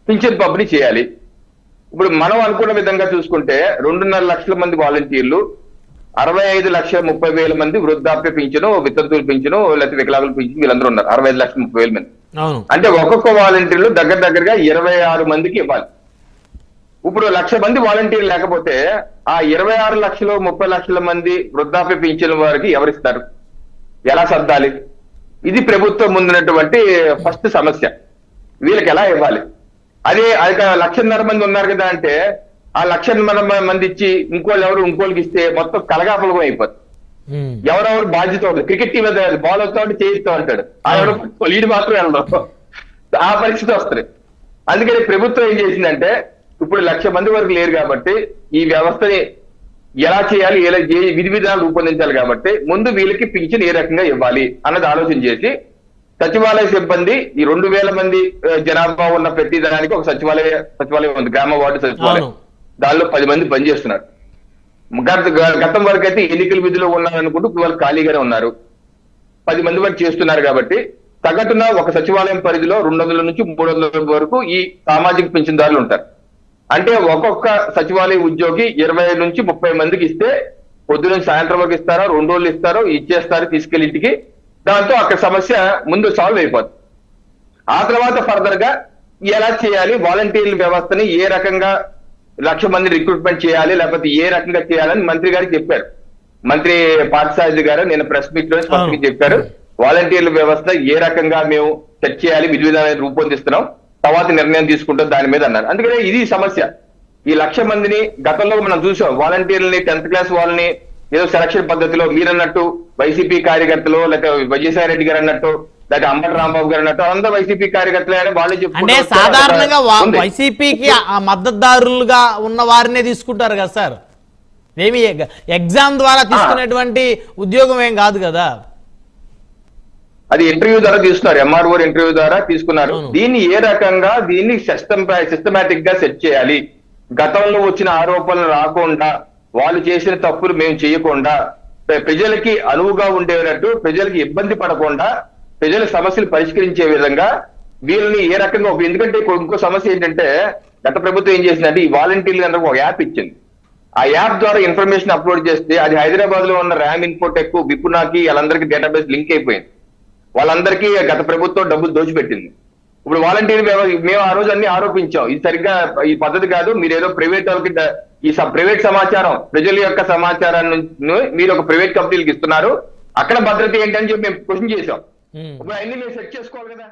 Pension పంపిణీ చేయాలి. ఇప్పుడు మనం అనుకున్న విధంగా చూసుకుంటే 2.5 లక్షల మంది వాలంటీర్లు, 65,30,000 మంది వృద్ధాప్య పింఛను, వితంతువుల పింఛను, లేకపోతే వికలాంగుల పింఛను, వీళ్ళందరూ ఉన్నారు. 65,30,000 మంది. అంటే ఒక్కొక్క వాలంటీర్లు దగ్గరగా 26 మందికి ఇవ్వాలి. ఇప్పుడు 1,00,000 మంది వాలంటీర్లు లేకపోతే ఆ 26 లక్షలు 30 లక్షల మంది వృద్ధాప్య పింఛన్ వారికి ఎవరిస్తారు? ఎలా సర్దాలి? ఇది ప్రభుత్వం ముందున్నటువంటి ఫస్ట్ సమస్య. వీళ్ళకి ఎలా ఇవ్వాలి? అదే 1,50,000 మంది ఉన్నారు కదా అంటే ఆ 1,00,000 మంది ఇచ్చి ఇంకోళ్ళకి ఇస్తే మొత్తం కలగాపలగం అయిపోతుంది. ఎవరెవరు బాధ్యత ఉంటుంది. క్రికెట్ టీమ్ బాల్ అవుతా ఉంటే చేయిస్తూ ఉంటాడు, లీడ్ మాత్రం వెళ్ళడం, ఆ పరిస్థితి వస్తుంది. అందుకని ప్రభుత్వం ఏం చేసిందంటే ఇప్పుడు 1,00,000 మంది వరకు లేరు కాబట్టి ఈ వ్యవస్థని ఎలా చేయాలి, విధి విధానాలు రూపొందించాలి కాబట్టి ముందు వీళ్ళకి పింఛన్ ఏ రకంగా ఇవ్వాలి అన్నది ఆలోచన చేసి సచివాలయ సిబ్బంది ఈ 2,000 మంది జనాభా ఉన్న ప్రతి దానికి ఒక సచివాలయం ఉంది, గ్రామ వార్డు సచివాలయం. దానిలో 10 మంది పనిచేస్తున్నారు. గతం వరకు అయితే ఎన్నికల విధిలో ఉన్నారనుకుంటూ వాళ్ళు ఖాళీగానే ఉన్నారు. 10 మంది వరకు చేస్తున్నారు కాబట్టి సగటున ఒక సచివాలయం పరిధిలో 200 నుంచి 300 వరకు ఈ సామాజిక పింఛన్దారులు ఉంటారు. అంటే ఒక్కొక్క సచివాలయ ఉద్యోగి 20 నుంచి 30 మందికి ఇస్తే పొద్దున సాయంత్రం వరకు ఇస్తారో, 2 రోజులు ఇస్తారో, ఇచ్చేస్తారు తీసుకెళ్లి ఇంటికి. దాంతో అక్కడ సమస్య ముందు సాల్వ్ అయిపోతుంది. ఆ తర్వాత ఫర్దర్ గా ఎలా చేయాలి, వాలంటీర్ల వ్యవస్థని ఏ రకంగా 1,00,000 మంది రిక్రూట్మెంట్ చేయాలి, లేకపోతే ఏ రకంగా చేయాలని మంత్రి గారికి చెప్పారు. మంత్రి పార్థసారథి గారు నిన్న ప్రెస్ మీట్ లో స్పష్టంగా చెప్పారు. వాలంటీర్ల వ్యవస్థ ఏ రకంగా మేము సెట్ చేయాలి, విధి విధానాన్ని రూపొందిస్తున్నాం, తర్వాత నిర్ణయం తీసుకుంటాం దాని మీద అన్నారు. అందుకనే ఇది సమస్య. ఈ 1,00,000 మందిని గతంలో మనం చూసాం. వాలంటీర్లని 10th క్లాస్ వాళ్ళని ఏదో సెలక్షన్ పద్ధతిలో మీరన్నట్టు వైసీపీ కార్యకర్తలు, లేకపోతే విజయసాయి రెడ్డి గారు అన్నట్టు, లేకపోతే అంబటి రాంబాబు గారు అన్నట్టు అందరూ వైసీపీ కార్యకర్తలే అని వాళ్ళే చెప్పుకుంటారు. అంటే సాధారణంగా వైసీపీకి మద్దతుదారులుగా ఉన్న వారినే తీసుకుంటారు కదా సార్. ఏమి ఎగ్జామ్ ద్వారా తీసుకునేటువంటి ఉద్యోగం ఏం కాదు కదా. అది ఇంటర్వ్యూ ద్వారా తీసుకున్నారు, ఎంఆర్ఓ ఇంటర్వ్యూ ద్వారా తీసుకున్నారు. దీన్ని ఏ రకంగా సిస్టమేటిక్ గా సెట్ చేయాలి, గతంలో వచ్చిన ఆరోపణలు రాకుండా, వాళ్ళు చేసిన తప్పులు మేము చేయకుండా, ప్రజలకి అనువుగా ఉండేటట్టు, ప్రజలకి ఇబ్బంది పడకుండా, ప్రజల సమస్యలు పరిష్కరించే విధంగా వీళ్ళని ఏ రకంగా. ఎందుకంటే ఇంకో సమస్య ఏంటంటే గత ప్రభుత్వం ఏం చేసిందంటే ఈ వాలంటీర్లు ఒక యాప్ ఇచ్చింది. ఆ యాప్ ద్వారా ఇన్ఫర్మేషన్ అప్లోడ్ చేస్తే అది హైదరాబాద్ లో ఉన్న ర్యామ్ ఇన్ఫోటెక్, విపునాకి వాళ్ళందరికీ డేటాబేస్ లింక్ అయిపోయింది. వాళ్ళందరికీ గత ప్రభుత్వం డబ్బులు దోచిపెట్టింది. ఇప్పుడు వాలంటీర్ మేము ఆ రోజు అన్ని ఆరోపించాం, ఇది సరిగ్గా ఈ పద్ధతి కాదు, మీరు ఏదో ప్రైవేట్ వాళ్ళకి ఈ ప్రైవేట్ సమాచారం, ప్రజల యొక్క సమాచారాన్ని మీరు ఒక ప్రైవేట్ కంపెనీలకు ఇస్తున్నారు, అక్కడ భద్రత ఏంటని చెప్పి మేము క్వశ్చన్ చేసాం. ఇప్పుడు అన్ని మేము సెట్ చేసుకోవాలి కదా.